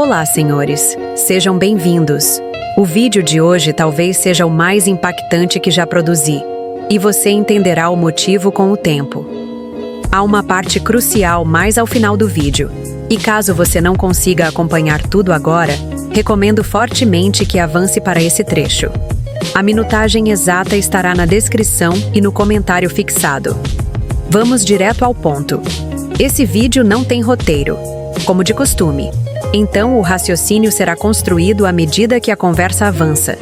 Olá, senhores. Sejam bem-vindos. O vídeo de hoje talvez seja o mais impactante que já produzi, e você entenderá o motivo com o tempo. Há uma parte crucial mais ao final do vídeo, e caso você não consiga acompanhar tudo agora, recomendo fortemente que avance para esse trecho. A minutagem exata estará na descrição e no comentário fixado. Vamos direto ao ponto. Esse vídeo não tem roteiro, como de costume. Então o raciocínio será construído à medida que a conversa avança.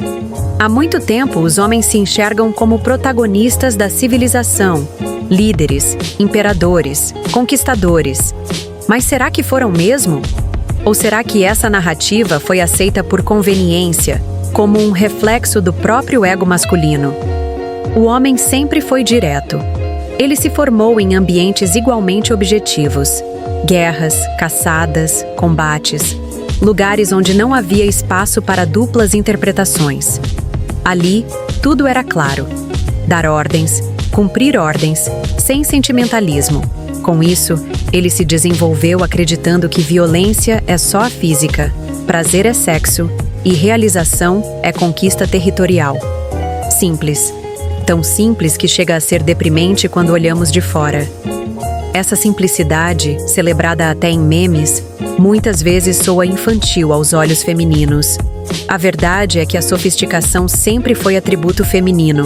Há muito tempo, os homens se enxergam como protagonistas da civilização, líderes, imperadores, conquistadores. Mas será que foram mesmo? Ou será que essa narrativa foi aceita por conveniência, como um reflexo do próprio ego masculino? O homem sempre foi direto. Ele se formou em ambientes igualmente objetivos. Guerras, caçadas, combates, lugares onde não havia espaço para duplas interpretações. Ali, tudo era claro. Dar ordens, cumprir ordens, sem sentimentalismo. Com isso, ele se desenvolveu acreditando que violência é só a física, prazer é sexo e realização é conquista territorial. Simples. Tão simples que chega a ser deprimente quando olhamos de fora. Essa simplicidade, celebrada até em memes, muitas vezes soa infantil aos olhos femininos. A verdade é que a sofisticação sempre foi atributo feminino,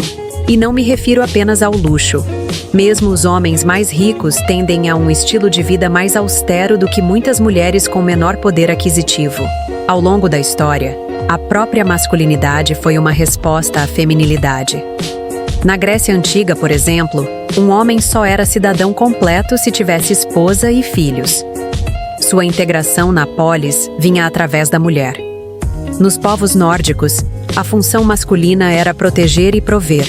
e não me refiro apenas ao luxo. Mesmo os homens mais ricos tendem a um estilo de vida mais austero do que muitas mulheres com menor poder aquisitivo. Ao longo da história, a própria masculinidade foi uma resposta à feminilidade. Na Grécia Antiga, por exemplo, um homem só era cidadão completo se tivesse esposa e filhos. Sua integração na polis vinha através da mulher. Nos povos nórdicos, a função masculina era proteger e prover.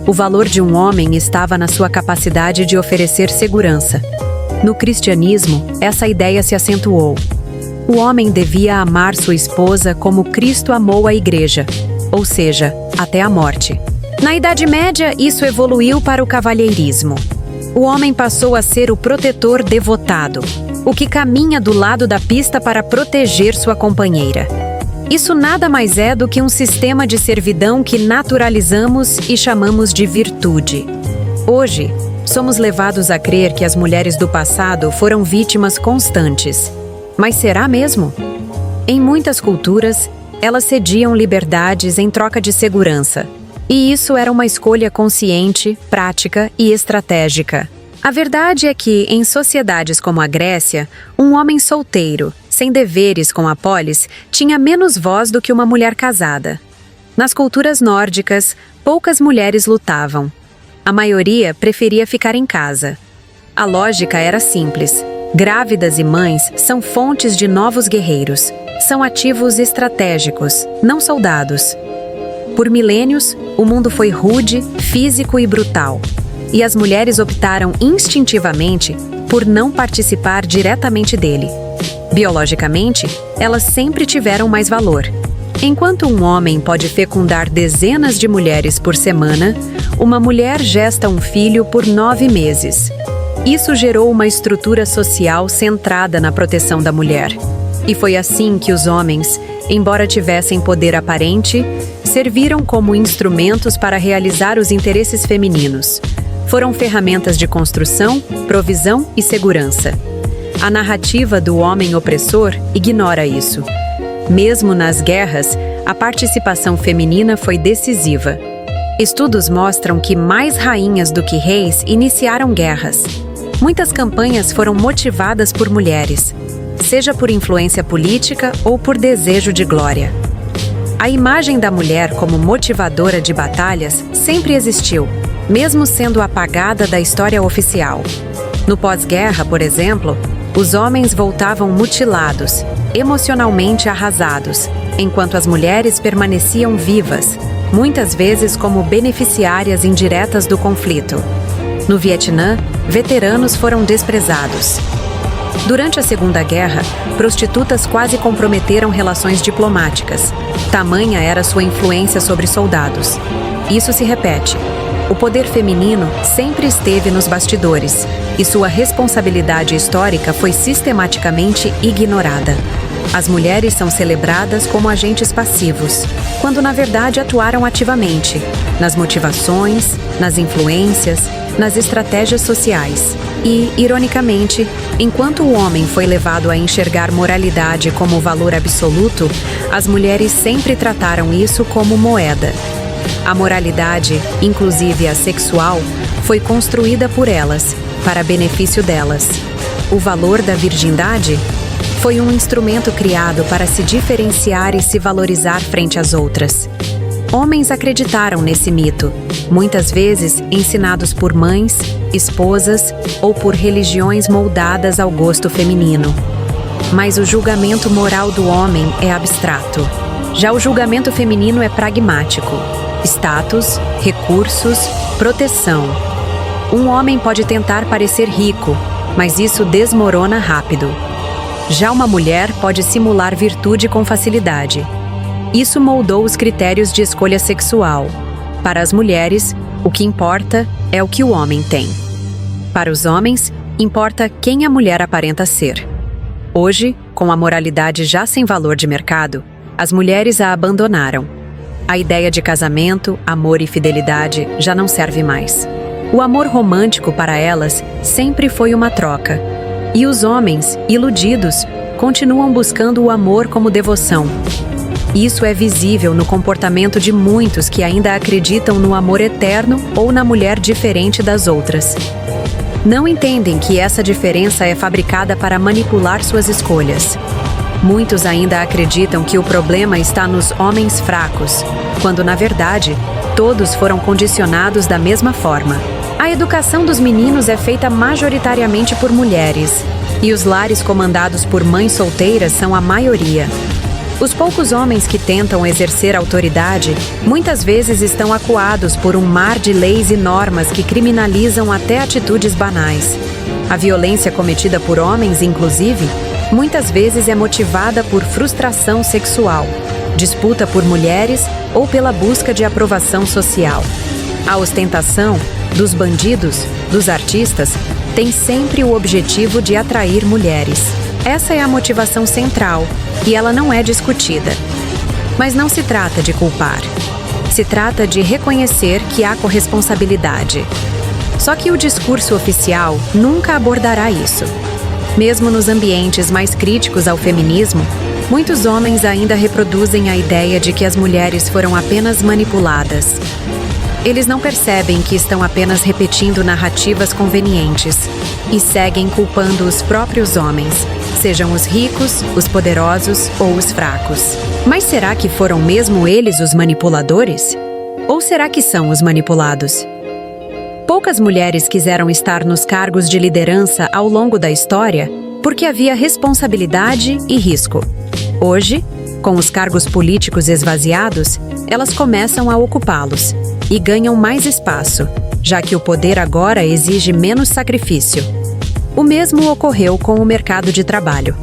O valor de um homem estava na sua capacidade de oferecer segurança. No cristianismo, essa ideia se acentuou. O homem devia amar sua esposa como Cristo amou a igreja, ou seja, até a morte. Na Idade Média, isso evoluiu para o cavalheirismo. O homem passou a ser o protetor devotado, o que caminha do lado da pista para proteger sua companheira. Isso nada mais é do que um sistema de servidão que naturalizamos e chamamos de virtude. Hoje, somos levados a crer que as mulheres do passado foram vítimas constantes. Mas será mesmo? Em muitas culturas, elas cediam liberdades em troca de segurança. E isso era uma escolha consciente, prática e estratégica. A verdade é que, em sociedades como a Grécia, um homem solteiro, sem deveres com a polis, tinha menos voz do que uma mulher casada. Nas culturas nórdicas, poucas mulheres lutavam. A maioria preferia ficar em casa. A lógica era simples. Grávidas e mães são fontes de novos guerreiros. São ativos estratégicos, não soldados. Por milênios, o mundo foi rude, físico e brutal. E as mulheres optaram instintivamente por não participar diretamente dele. Biologicamente, elas sempre tiveram mais valor. Enquanto um homem pode fecundar dezenas de mulheres por semana, uma mulher gesta um filho por 9 meses. Isso gerou uma estrutura social centrada na proteção da mulher. E foi assim que os homens, embora tivessem poder aparente, serviram como instrumentos para realizar os interesses femininos. Foram ferramentas de construção, provisão e segurança. A narrativa do homem opressor ignora isso. Mesmo nas guerras, a participação feminina foi decisiva. Estudos mostram que mais rainhas do que reis iniciaram guerras. Muitas campanhas foram motivadas por mulheres, seja por influência política ou por desejo de glória. A imagem da mulher como motivadora de batalhas sempre existiu, mesmo sendo apagada da história oficial. No pós-guerra, por exemplo, os homens voltavam mutilados, emocionalmente arrasados, enquanto as mulheres permaneciam vivas, muitas vezes como beneficiárias indiretas do conflito. No Vietnã, veteranos foram desprezados. Durante a Segunda Guerra, prostitutas quase comprometeram relações diplomáticas. Tamanha era sua influência sobre soldados. Isso se repete. O poder feminino sempre esteve nos bastidores, e sua responsabilidade histórica foi sistematicamente ignorada. As mulheres são celebradas como agentes passivos, quando na verdade atuaram ativamente, nas motivações, nas influências, nas estratégias sociais. E, ironicamente, enquanto o homem foi levado a enxergar moralidade como valor absoluto, as mulheres sempre trataram isso como moeda. A moralidade, inclusive a sexual, foi construída por elas, para benefício delas. O valor da virgindade foi um instrumento criado para se diferenciar e se valorizar frente às outras. Homens acreditaram nesse mito, muitas vezes ensinados por mães, esposas ou por religiões moldadas ao gosto feminino. Mas o julgamento moral do homem é abstrato. Já o julgamento feminino é pragmático. Status, recursos, proteção. Um homem pode tentar parecer rico, mas isso desmorona rápido. Já uma mulher pode simular virtude com facilidade. Isso moldou os critérios de escolha sexual. Para as mulheres, o que importa é o que o homem tem. Para os homens, importa quem a mulher aparenta ser. Hoje, com a moralidade já sem valor de mercado, as mulheres a abandonaram. A ideia de casamento, amor e fidelidade já não serve mais. O amor romântico para elas sempre foi uma troca. E os homens, iludidos, continuam buscando o amor como devoção. Isso é visível no comportamento de muitos que ainda acreditam no amor eterno ou na mulher diferente das outras. Não entendem que essa diferença é fabricada para manipular suas escolhas. Muitos ainda acreditam que o problema está nos homens fracos, quando, na verdade, todos foram condicionados da mesma forma. A educação dos meninos é feita majoritariamente por mulheres, e os lares comandados por mães solteiras são a maioria. Os poucos homens que tentam exercer autoridade muitas vezes estão acuados por um mar de leis e normas que criminalizam até atitudes banais. A violência cometida por homens, inclusive, muitas vezes é motivada por frustração sexual, disputa por mulheres ou pela busca de aprovação social. A ostentação dos bandidos, dos artistas, tem sempre o objetivo de atrair mulheres. Essa é a motivação central e ela não é discutida. Mas não se trata de culpar. Se trata de reconhecer que há corresponsabilidade. Só que o discurso oficial nunca abordará isso. Mesmo nos ambientes mais críticos ao feminismo, muitos homens ainda reproduzem a ideia de que as mulheres foram apenas manipuladas. Eles não percebem que estão apenas repetindo narrativas convenientes e seguem culpando os próprios homens, sejam os ricos, os poderosos ou os fracos. Mas será que foram mesmo eles os manipuladores? Ou será que são os manipulados? Poucas mulheres quiseram estar nos cargos de liderança ao longo da história porque havia responsabilidade e risco. Hoje, com os cargos políticos esvaziados, elas começam a ocupá-los e ganham mais espaço, já que o poder agora exige menos sacrifício. O mesmo ocorreu com o mercado de trabalho.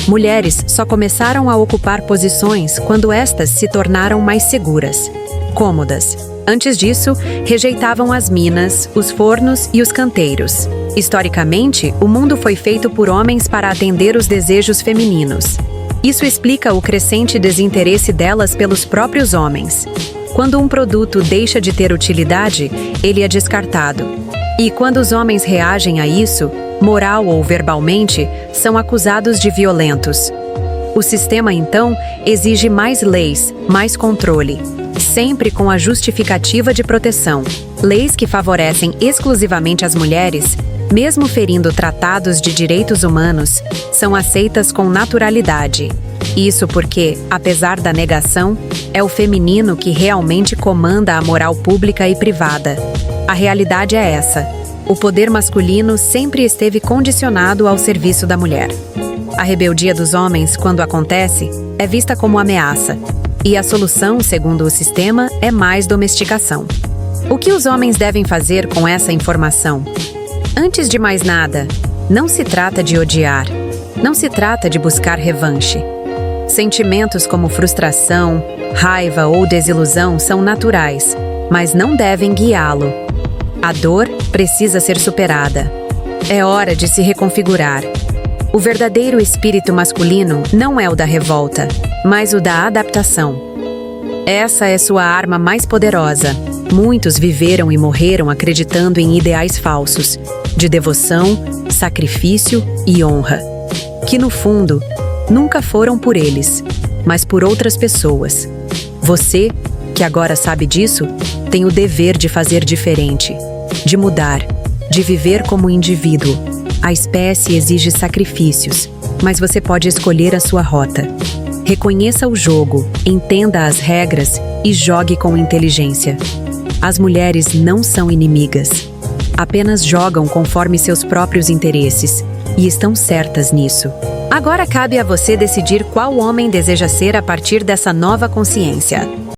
Mulheres só começaram a ocupar posições quando estas se tornaram mais seguras, cômodas. Antes disso, rejeitavam as minas, os fornos e os canteiros. Historicamente, o mundo foi feito por homens para atender os desejos femininos. Isso explica o crescente desinteresse delas pelos próprios homens. Quando um produto deixa de ter utilidade, ele é descartado. E quando os homens reagem a isso, moral ou verbalmente, são acusados de violentos. O sistema, então, exige mais leis, mais controle, sempre com a justificativa de proteção. Leis que favorecem exclusivamente as mulheres, mesmo ferindo tratados de direitos humanos, são aceitas com naturalidade. Isso porque, apesar da negação, é o feminino que realmente comanda a moral pública e privada. A realidade é essa. O poder masculino sempre esteve condicionado ao serviço da mulher. A rebeldia dos homens, quando acontece, é vista como ameaça. E a solução, segundo o sistema, é mais domesticação. O que os homens devem fazer com essa informação? Antes de mais nada, não se trata de odiar. Não se trata de buscar revanche. Sentimentos como frustração, raiva ou desilusão são naturais, mas não devem guiá-lo. A dor precisa ser superada. É hora de se reconfigurar. O verdadeiro espírito masculino não é o da revolta, mas o da adaptação. Essa é sua arma mais poderosa. Muitos viveram e morreram acreditando em ideais falsos, de devoção, sacrifício e honra, que no fundo, nunca foram por eles, mas por outras pessoas. Você, que agora sabe disso, tem o dever de fazer diferente, de mudar, de viver como indivíduo. A espécie exige sacrifícios, mas você pode escolher a sua rota. Reconheça o jogo, entenda as regras e jogue com inteligência. As mulheres não são inimigas. Apenas jogam conforme seus próprios interesses, e estão certas nisso. Agora cabe a você decidir qual homem deseja ser a partir dessa nova consciência.